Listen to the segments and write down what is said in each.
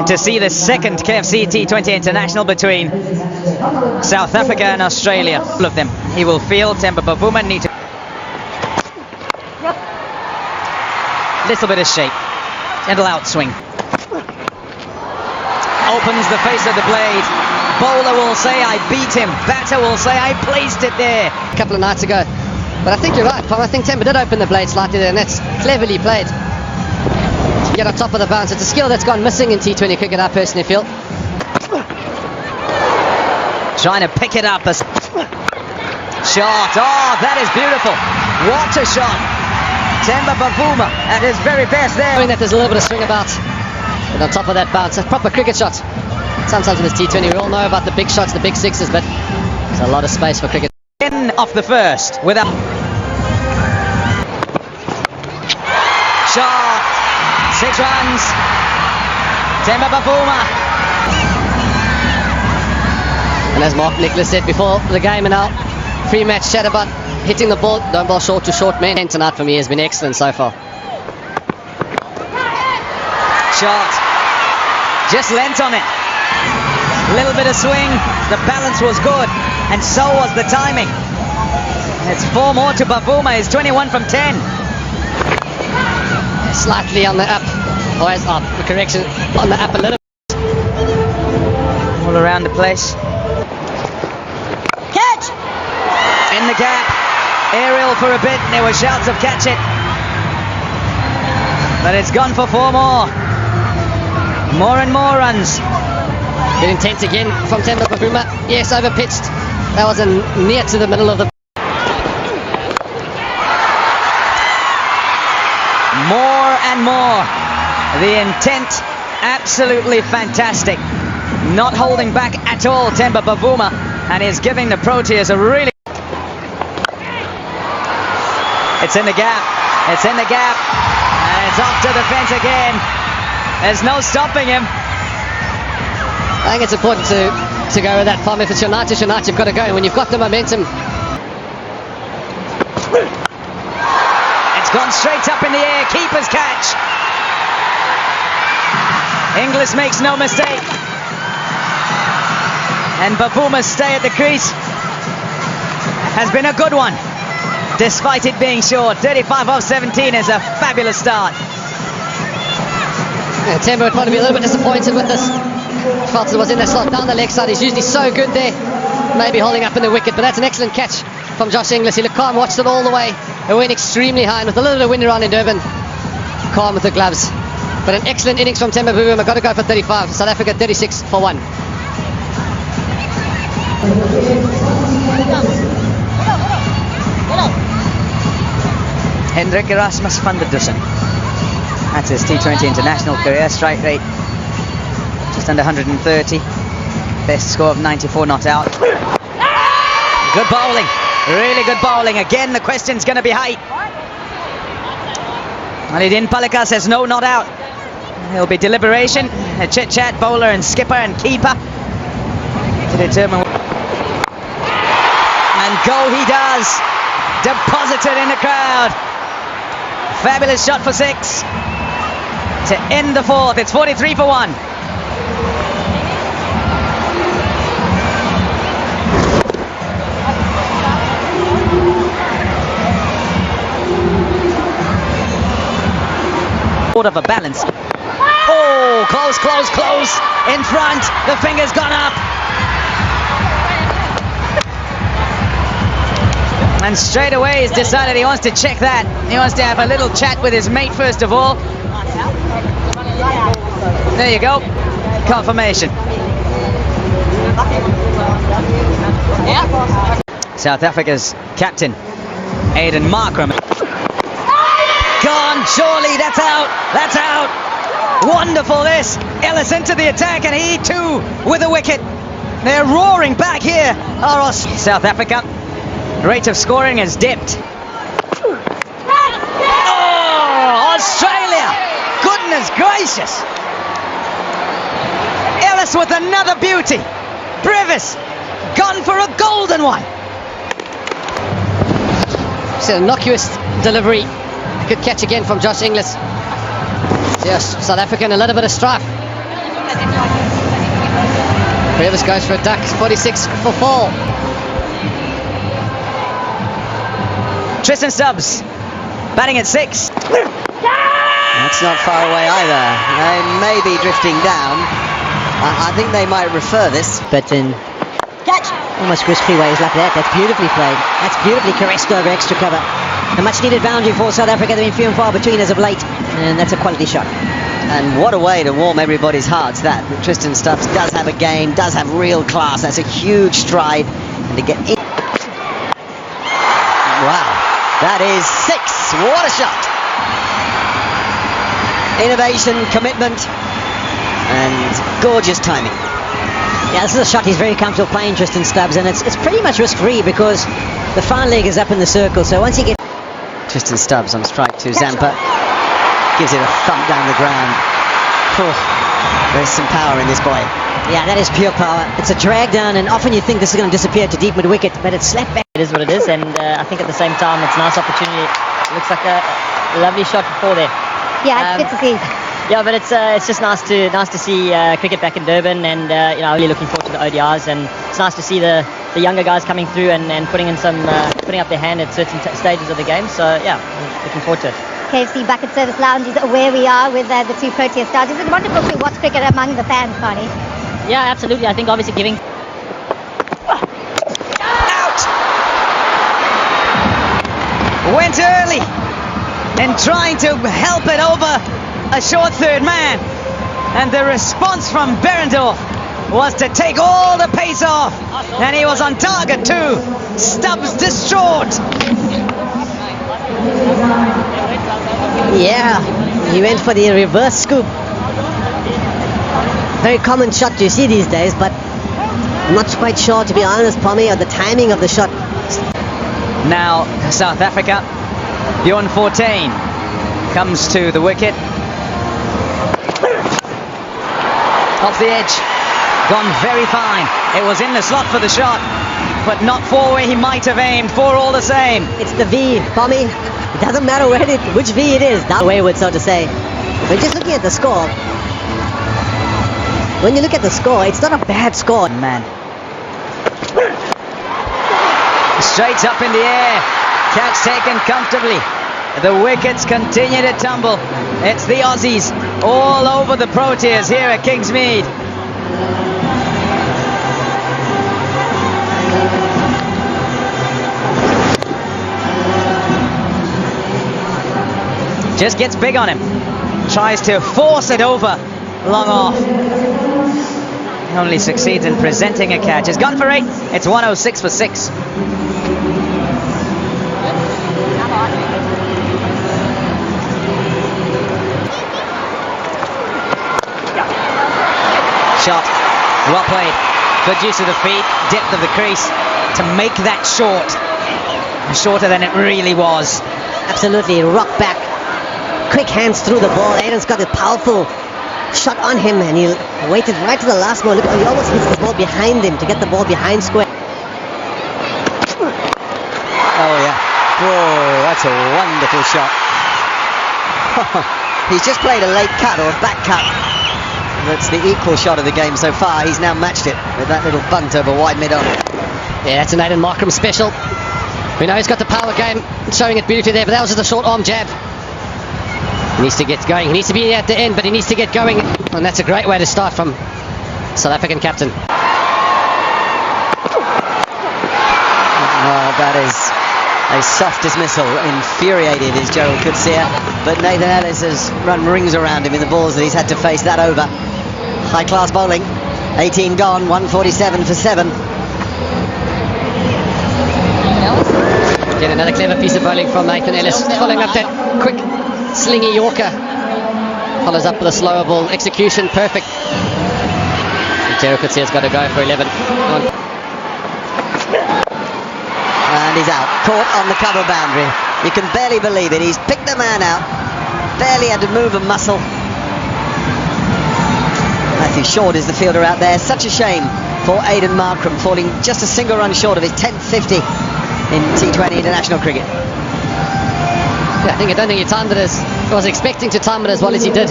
to see the second KFC T20 International between South Africa and Australia. All of them. He will feel Temba Bavuma need to... Little bit of shape. Gentle outswing. Opens the face of the blade. Bowler will say, I beat him. Batter will say, I placed it there. A couple of nights ago. But I think you're right, Pom. I think Temba did open the blade slightly there, and that's cleverly played. Get on top of the bounce. It's a skill that's gone missing in T20 cricket, I personally feel. Trying to pick it up. Shot. Oh, that is beautiful. What a shot. Temba Bavuma at his very best there. Knowing that there's a little bit of swing about. But on top of that bounce, a proper cricket shot. Sometimes in this T20 we all know about the big shots, the big sixes, but there's a lot of space for cricket. In off the first without... Shot. 6 runs. Temba Bavuma. And as Mark Nicholas said before the game in our pre-match chat about hitting the ball, don't bowl short to short men. And tonight for me has been excellent so far. Shot. Just lent on it. Little bit of swing. The balance was good, and so was the timing. It's 4 more to Bavuma. He's 21 from 10. Slightly on the up. Always up. The correction on the up a little bit. All around the place. Catch! In the gap. Aerial for a bit. There were shouts of catch it. But it's gone for 4 more. More and more runs. Good intent again from Temba Bavuma. Yes, overpitched. That was near to the middle of the... More and more. The intent, absolutely fantastic. Not holding back at all, Temba Bavuma, and is giving the Proteas a really... It's in the gap. It's in the gap. And it's off to the fence again. There's no stopping him. I think it's important to go with that, Pom. If it's your night, you've got to go. And when you've got the momentum... It's gone straight up in the air. Keeper's catch. Inglis makes no mistake. And Bavuma's stay at the crease has been a good one, despite it being short. 35 off 17 is a fabulous start. Yeah, Temba would probably be a little bit disappointed with this. Felt it was in the slot down the leg side. He's usually so good there. Maybe holding up in the wicket, but that's an excellent catch from Josh Inglis. He looked calm, watched it all the way. It went extremely high, and with a little bit of wind around in Durban, calm with the gloves. But an excellent innings from Temba Bavuma. Got to go for 35. South Africa 36 for 1. Hendrik Erasmus van der Dussen. That's his T20 international career. Strike rate just under 130. Best score of 94 not out. Good bowling. Really good bowling. Again, the question's going to be height. Alidin Palika says no, not out. There'll be deliberation. A chit-chat, bowler and skipper and keeper to determine. And go he does. Deposited in the crowd. Fabulous shot for 6 to end the 4th. It's 43 for 1. Of a balance. Oh, close, close, close. In front. The finger's gone up. And straight away he's decided he wants to check that. He wants to have a little chat with his mate first of all. There you go. Confirmation. South Africa's captain, Aiden Markram. Gone, surely, that's out, that's out. Wonderful this. Ellis into the attack, and he too with a wicket. They're roaring back here. South Africa, rate of scoring has dipped. Oh, Australia, goodness gracious. Ellis with another beauty. Brevis, gone for a golden one. It's an innocuous delivery. Good catch again from Josh Inglis. Yes, South Africa in a little bit of strife. Rivers goes for a duck, 46 for 4. Tristan Stubbs batting at 6. That's not far away either. They may be drifting down. I think they might refer this. But in catch, almost risk-free ways like that. That's beautifully played. That's beautifully caressed over extra cover. A much-needed boundary for South Africa. They've been few and far between as of late, and that's a quality shot. And what a way to warm everybody's hearts that. Tristan Stubbs does have a game, does have real class. That's a huge stride. And to get in. Wow, that is 6. What a shot. Innovation, commitment, and gorgeous timing. Yeah, this is a shot he's very comfortable playing, Tristan Stubbs, and it's pretty much risk-free because the front leg is up in the circle, so once he gets... Tristan Stubbs on strike to Zampa. Gives it a thump down the ground. There's some power in this boy. Yeah, that is pure power. It's a drag down, and often you think this is going to disappear to deep mid-wicket, but it's slapped back. It is what it is, and I think at the same time it's a nice opportunity. It looks like a lovely shot before there. Yeah, it's good to see. Yeah, but it's just nice to see cricket back in Durban, and really looking forward to the ODIs, and it's nice to see the younger guys coming through and putting in some putting up their hand at certain stages of the game. So yeah, looking forward to it. KFC Bucket Service Lounge is where we are with the two Proteas stars. Is it wonderful to watch cricket among the fans, Connie? Yeah, absolutely. I think obviously giving. Out! Went early and trying to help it over a short third man. And the response from Berendorf was to take all the pace off. And he was on target too. Stubbs distraught. Yeah, he went for the reverse scoop. Very common shot you see these days, but I'm not quite sure, to be honest, Pommy, of the timing of the shot. Now South Africa, Bjorn 14 comes to the wicket. Off the edge, gone very fine. It was in the slot for the shot, but not for where he might have aimed, for all the same. It's the V, Pommy. It doesn't matter which V it is, that wayward, so to say. But just looking at the score, when you look at the score, it's not a bad score. Man. Straight up in the air. Catch taken comfortably. The wickets continue to tumble. It's the Aussies all over the Proteas here at Kingsmead. Just gets big on him. Tries to force it over. Long off. Only succeeds in presenting a catch. It's gone for 8. It's 106 for 6. Shot. Well played. Good use of the feet. Depth of the crease to make that short. Shorter than it really was. Absolutely. Rock back. Quick hands through the ball. Aiden's got a powerful shot on him, and he waited right to the last moment. Look, he almost hits the ball behind him to get the ball behind square. Oh yeah. Oh, that's a wonderful shot. He's just played a late cut or a back cut. That's the equal shot of the game so far. He's now matched it with that little bunt over wide mid-on. Yeah, that's an Aiden Markram special. We know he's got the power game, showing it beautifully there, but that was just a short arm jab. He needs to get going. He needs to be at the end, but he needs to get going. And that's a great way to start from South African captain. Oh, that is a soft dismissal. Infuriated is Gerald Coetzee, but Nathan Ellis has run rings around him in the balls that he's had to face that over. High class bowling. 18 gone, 147 for 7. Get another clever piece of bowling from Nathan Ellis, following up that quick slingy Yorker. Follows up with a slower ball execution, perfect. Gerald Coetzee's got to go for 11. And he's out, caught on the cover boundary. You can barely believe it. He's picked the man out, barely had to move a muscle. Matthew Short is the fielder out there. Such a shame for Aiden Markram, falling just a single run short of his 10th 50 in T20 international cricket. Yeah, I don't think he timed it I was expecting to time it as well as he did.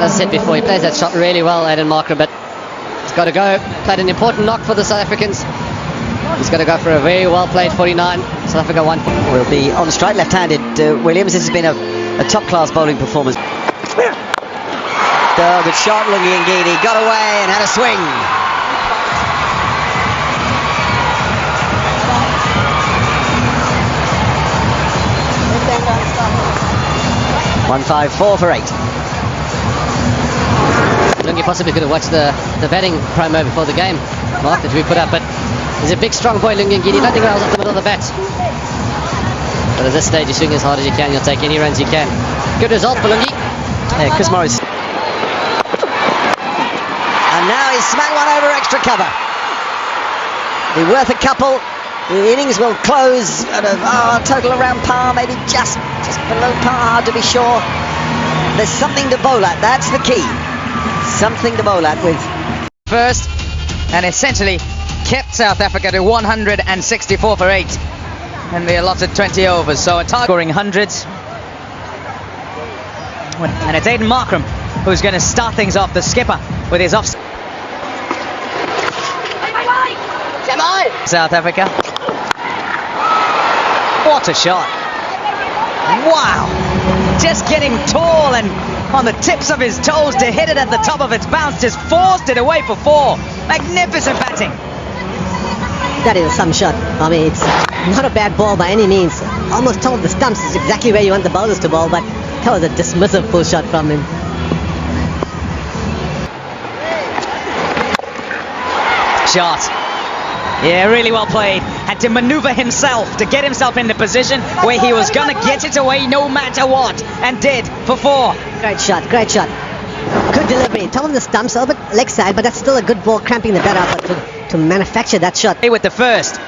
as I said before, he plays that shot really well, Aiden Markram, but he's got to go. Played an important knock for the South Africans. He's got to go for a very well played 49. South Africa 1. Will be on strike left-handed. Williams, this has been a top-class bowling performance. Oh, good shot, Lungi Ngidi. Got away and had a swing. 154 for 8. Lungi possibly could have watched the batting promo before the game, Mark, that we put up, but he's a big, strong boy, Lungi Ngidi. Nothing else off the middle of the bat. But at this stage, you swing as hard as you can. You'll take any runs you can. Good result for Lungi. Yeah, Chris Morris. And now he's smacked one over extra cover. Be worth a couple. The innings will close at a total around par, maybe just below par to be sure. There's something to bowl at, that's the key. Something to bowl at with. First, and essentially kept South Africa to 164 for 8 in the allotted 20 overs. So a target scoring hundreds. And it's Aiden Markram who's going to start things off, the skipper, with his off. South Africa. What a shot. Wow. Just getting tall and on the tips of his toes to hit it at the top of its bounce. Just forced it away for 4. Magnificent batting. That is some shot. I mean, it's not a bad ball by any means. Almost told the stumps is exactly where you want the bowlers to bowl, but that was a dismissive full shot from him. Shot. Yeah, really well played. Had to maneuver himself to get himself in the position where he was going to get it away no matter what, and did for 4. Great shot, great shot. Good delivery. Top of the stumps, a little bit leg side, but that's still a good ball, cramping the bat up. But to manufacture that shot. With the first.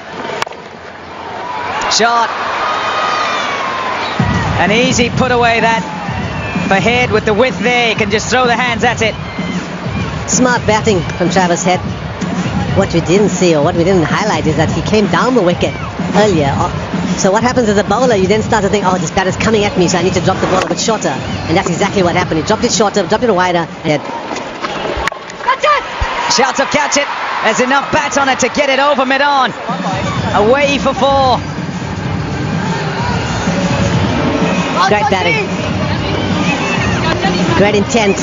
Shot. An easy put away that for Head with the width there. He can just throw the hands at it. Smart batting from Travis Head. What we didn't see or what we didn't highlight is that he came down the wicket earlier. So what happens as a bowler, you then start to think, oh, this bat is coming at me, so I need to drop the ball a bit shorter. And that's exactly what happened. He dropped it shorter, dropped it wider, and Shouts of catch it. There's enough bat on it to get it over mid-on. Away for 4. great batting. Great intent.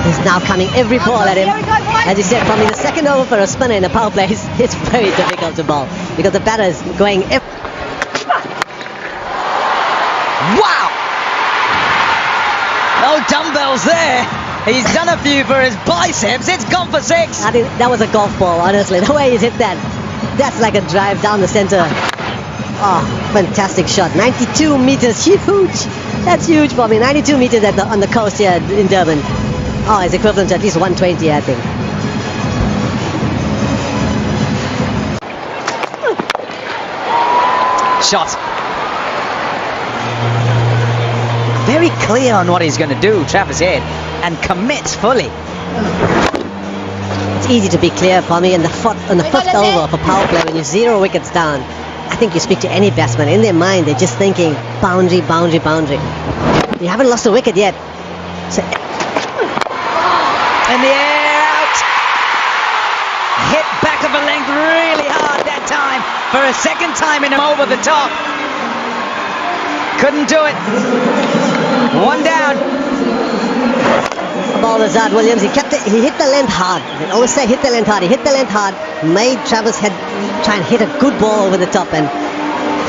He's now coming every ball at him. As you said, probably the second over for a spinner in a power play, it's very difficult to bowl because the batter is going. Wow! No dumbbells there. He's done a few for his biceps. It's gone for 6. I think that was a golf ball, honestly. The way he's hit that, that's like a drive down the center. Oh, fantastic shot. 92 meters, huge. That's huge for me. 92 meters on the coast here in Durban. Oh, it's equivalent to at least 120, I think. Shot. Very clear on what he's going to do, Travis Head, and commits fully. It's easy to be clear for me in the fifth over of a power play when you're 0 wickets down. I think you speak to any batsman, in their mind they're just thinking boundary, boundary, boundary. You haven't lost a wicket yet. So, in the air, out. Hit back of a length really hard that time for a second time in him over the top. Couldn't do it. 1 down. The ball is out, Williams. He hit the length hard. They always say hit the length hard. He hit the length hard, made Travis Head try and hit a good ball over the top and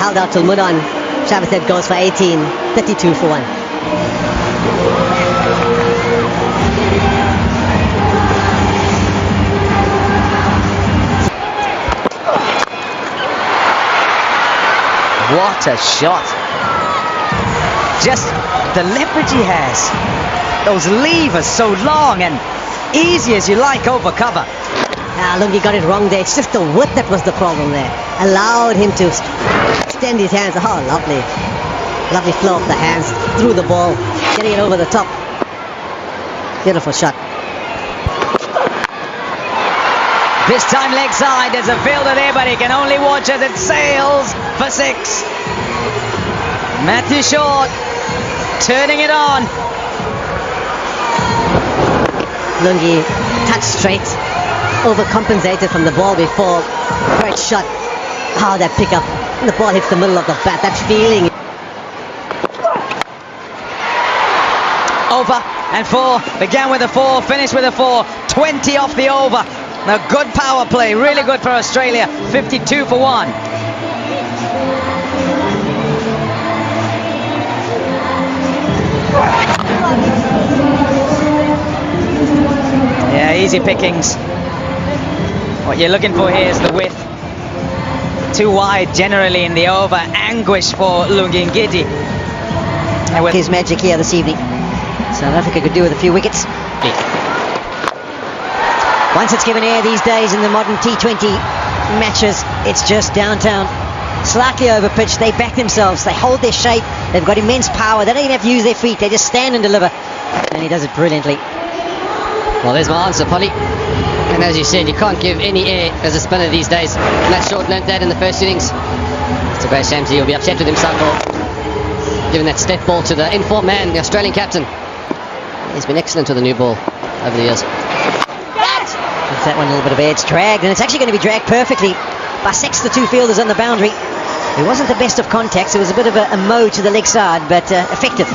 held out till mid-on. Travis Head goes for 18, 32 for 1. What a shot. Just the leverage he has. Those levers so long and easy as you like over cover. Lungi got it wrong there. It's just the width that was the problem there. Allowed him to extend his hands. Oh, lovely. Lovely flow of the hands through the ball. Getting it over the top. Beautiful shot. This time leg side. There's a fielder there, but he can only watch as it sails for 6. Matthew Short turning it on. Lungi touched straight, overcompensated from the ball before. Great shot. Oh, that pickup. The ball hits the middle of the bat. That feeling. Over and 4. Began with a 4, finished with a 4. 20 off the over. Now, good power play. Really good for Australia. 52 for 1. Yeah, easy pickings. What you're looking for here is the width. Too wide generally in the over. Anguish for Lungingidi. And with his magic here this evening. South Africa could do with a few wickets. Once it's given air these days in the modern T20 matches, it's just downtown. Slightly over pitch, they back themselves, they hold their shape, they've got immense power, they don't even have to use their feet, they just stand and deliver. And he does it brilliantly. Well, there's my answer, Polly. And as you said, you can't give any air as a spinner these days. Matt Short learnt that in the first innings. It's a great shame to he'll be upset with himself for giving that step ball to the in-form man, the Australian captain. He's been excellent with the new ball over the years. Gives that one a little bit of air. It's dragged, and it's actually going to be dragged perfectly by 6 the 2 fielders on the boundary. It wasn't the best of contacts. It was a bit of a mow to the leg side, but effective.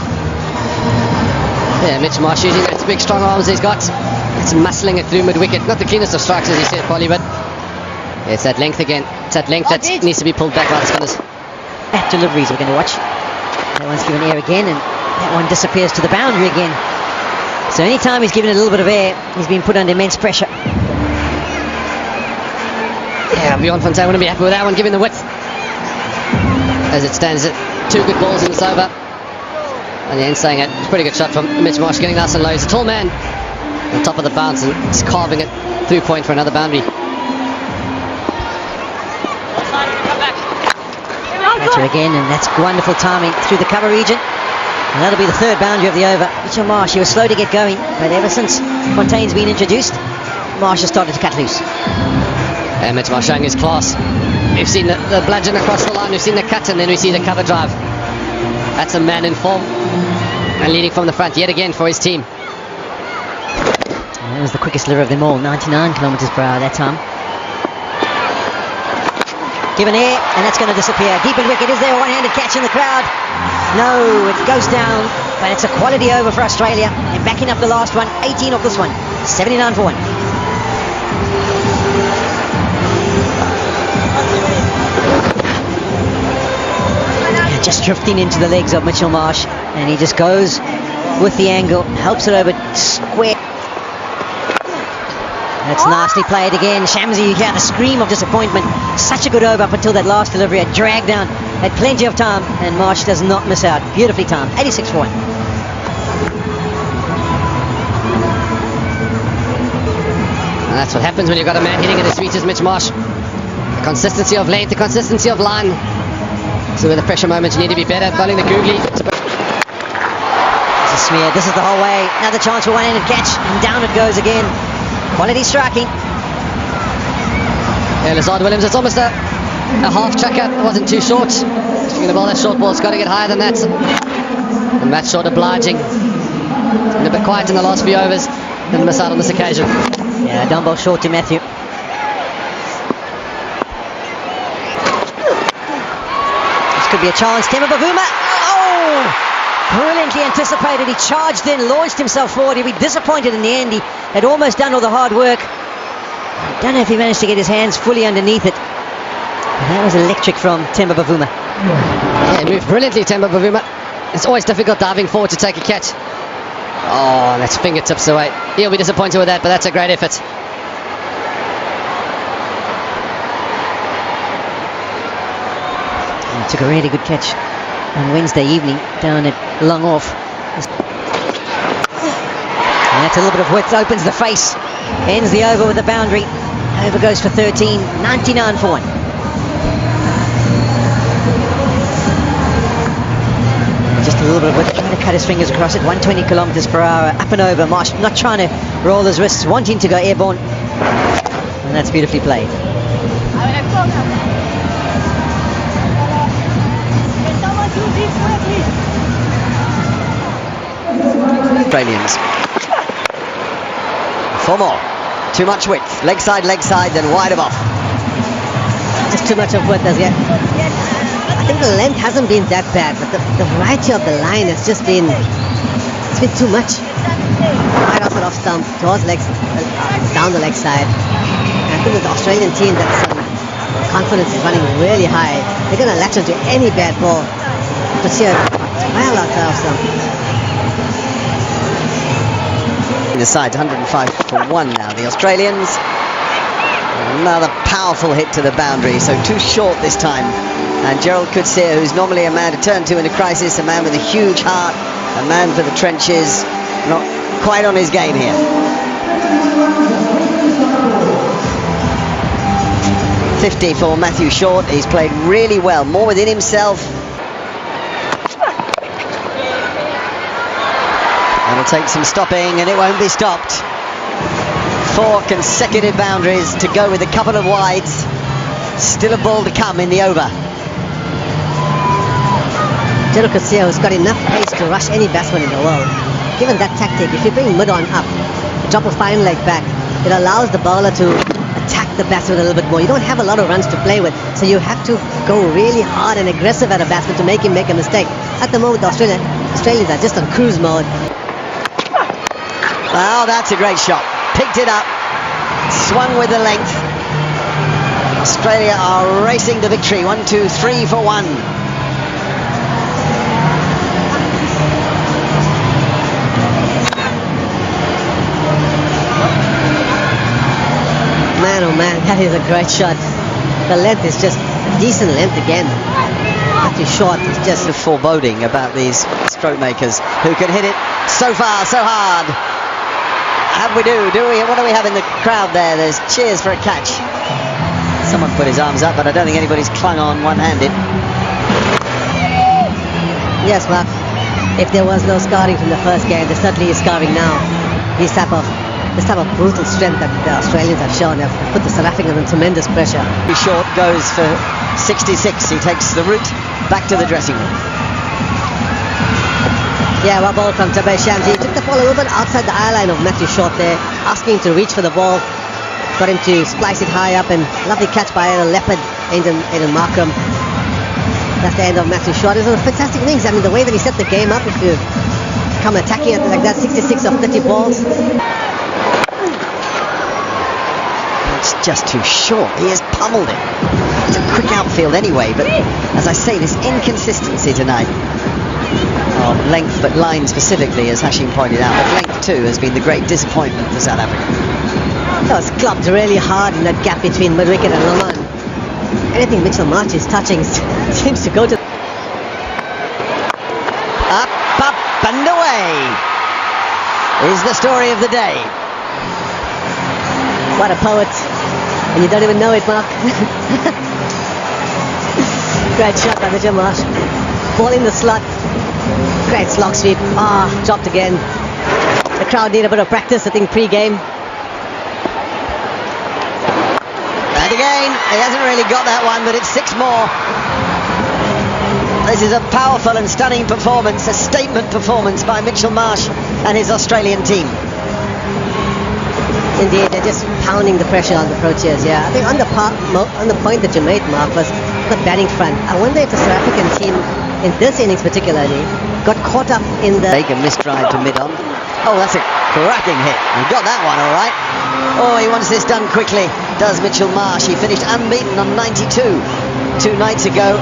Yeah, Mitch Marsh using those big strong arms he's got. It's muscling it through mid-wicket. Not the cleanest of strikes, as you said, Polly, but it's that length again. It's that length that needs to be pulled back by the spinners. At deliveries we're going to watch. That one's given air again, and that one disappears to the boundary again. So anytime he's given a little bit of air, he's been put under immense pressure. Yeah, Bjorn Fontaine wouldn't be happy with that one, given the width. As it stands, 2 good balls in this over. And the end saying it. It's a pretty good shot from Mitch Marsh, getting nice and low. He's a tall man on top of the bounce and just carving it through point for another boundary. Catcher again, and that's wonderful timing through the cover region. And that'll be the 3rd boundary of the over. Mitchell Marsh, he was slow to get going, but ever since Fontaine's been introduced, Marsh has started to cut loose. And Mitch Marsh showing his class. We've seen the bludgeon across the line, we've seen the cut, and then we see the cover drive. That's a man in form and leading from the front yet again for his team. And that was the quickest delivery of them all, 99 kilometres per hour that time. Given air, and that's going to disappear. Deep in wicket, is there a one-handed catch in the crowd? No, it goes down, but it's a quality over for Australia. And backing up the last one, 18 off this one, 79 for 1. Yeah, just drifting into the legs of Mitchell Marsh, and he just goes with the angle, helps it over square. That's nicely played again. Shamsi, you hear the scream of disappointment. Such a good over up until that last delivery. A drag down, had plenty of time, and Marsh does not miss out. Beautifully timed, 86 for 1. And that's what happens when you've got a man hitting it as sweet as Mitch Marsh. The consistency of length, the consistency of line. So with the pressure moments, you need to be better. Bowling the googly. It's a smear. This is the whole way. Another chance for one-handed catch, and down it goes again. Quality striking. Yeah, Lazard Williams, it's almost a half chucker. It wasn't too short. If you're going to bowl that short ball, it's got to get higher than that. And Matt Short obliging. It's been a bit quiet in the last few overs. Didn't miss out on this occasion. Yeah, down ball short to Matthew. This could be a chance. Temba Bavuma. Oh! Brilliantly anticipated. He charged in, launched himself forward. He'd be disappointed in the end. He had almost done all the hard work. I don't know if he managed to get his hands fully underneath it. And that was electric from Temba Bavuma. Yeah, he moved brilliantly, Temba Bavuma. It's always difficult diving forward to take a catch. Oh, that's fingertips away. He'll be disappointed with that, but that's a great effort. He took a really good catch on Wednesday evening down at Long Off. And that's a little bit of width, opens the face, ends the over with a boundary. Over goes for 13, 99 for 1. Just a little bit of width, trying to cut his fingers across it, 120 kilometres per hour, up and over. Marsh not trying to roll his wrists, wanting to go airborne. And that's beautifully played. Australians. 4 more. Too much width. Leg side, then wide of off. Just too much of width as yet. I think the length hasn't been that bad, but the variety of the line has just been, it's been too much. Right off and off stump, towards legs, down the leg side. And I think with the Australian team, that's confidence is running really high. They're going to latch onto any bad ball. But here, well outside off stump. The side 105 for 1 now. The Australians. Another powerful hit to the boundary, so too short this time. And Gerald Coetzee, who's normally a man to turn to in a crisis, a man with a huge heart, a man for the trenches, not quite on his game here. .50 for Matthew Short. He's played really well, more within himself. It'll take some stopping, and it won't be stopped. 4 consecutive boundaries to go with a couple of wides. Still a ball to come in the over. Gerald Coetzee has got enough pace to rush any batsman in the world. Given that tactic, if you bring mid on up, drop a fine leg back, it allows the bowler to attack the batsman a little bit more. You don't have a lot of runs to play with, so you have to go really hard and aggressive at a batsman to make him make a mistake. At the moment, the Australians are just on cruise mode. Oh, that's a great shot. Picked it up, swung with the length. Australia are racing to victory. 1, 2, 3 for 1. Man, oh man, that is a great shot. The length is just a decent length again. Not too short, it's just a foreboding about these stroke makers who can hit it so far, so hard. What do we have in the crowd there? There's cheers for a catch. Someone put his arms up, but I don't think anybody's clung on one-handed. Yes, Mark. If there was no scarring from the first game, there certainly is scarring now. This type of brutal strength that the Australians have shown have put the South Africans under tremendous pressure. Short goes for 66. He takes the route back to the dressing room. Yeah, well ball from Jabez Shamsi. He took the ball a little bit outside the eye line of Matthew Short there, asking him to reach for the ball. Got him to splice it high up, and lovely catch by a leopard, Aiden Markham. That's the end of Matthew Short. It was fantastic innings. I mean, the way that he set the game up, if you come attacking it like that, 66 of 30 balls. It's just too short. He has pummeled it. It's a quick outfield anyway, but as I say, this inconsistency tonight of length, but line specifically, as Hashim pointed out, but length too has been the great disappointment for South Africa. That was clubbed really hard in that gap between mid-wicket and Laman. Anything Mitchell Marsh is touching seems to go to... Up and away is the story of the day. What a poet. And you don't even know it, Mark. Great shot by Mitchell Marsh. Ball in the slot. Great slog sweep. Dropped again. The crowd need a bit of practice, I think, pre-game. And again, he hasn't really got that one, but it's 6 more. This is a powerful and stunning performance, a statement performance by Mitchell Marsh and his Australian team. Indeed, they're just pounding the pressure on the Proteas, yeah. I think on the point that you made, Mark, was the batting front. I wonder if the South African team, in this innings particularly, got caught up in the... Take a misdrive to mid-on. Oh, that's a cracking hit. He got that one all right. Oh, he wants this done quickly, does Mitchell Marsh. He finished unbeaten on 92 2 nights ago.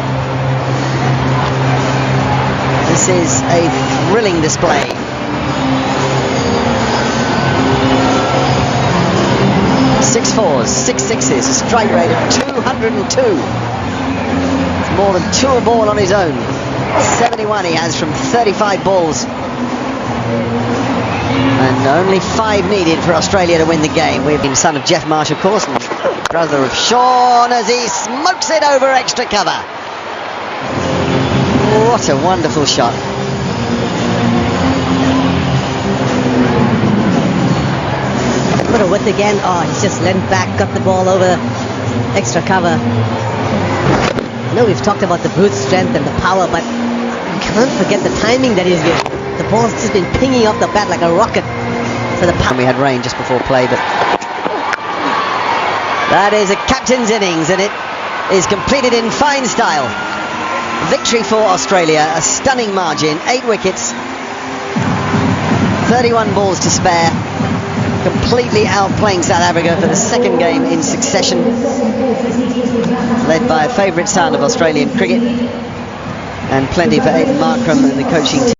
This is a thrilling display. Six fours, 6 sixes, a strike rate of 202. It's more than 2 a ball on his own. 71 he has from 35 balls. And only 5 needed for Australia to win the game. We've been son of Jeff Marsh, of course, and brother of Sean, as he smokes it over extra cover. What a wonderful shot. A bit of width again. He's just leant back, got the ball over extra cover. I know we've talked about the brute strength and the power, but you can't forget the timing that he's given. The ball's just been pinging off the bat like a rocket. for the And we had rain just before play, but that is a captain's innings, and it is completed in fine style. Victory for Australia, a stunning margin, 8 wickets, 31 balls to spare, completely outplaying South Africa for the second game in succession, led by a favourite son of Australian cricket, and plenty for Aidan Markram and the coaching team.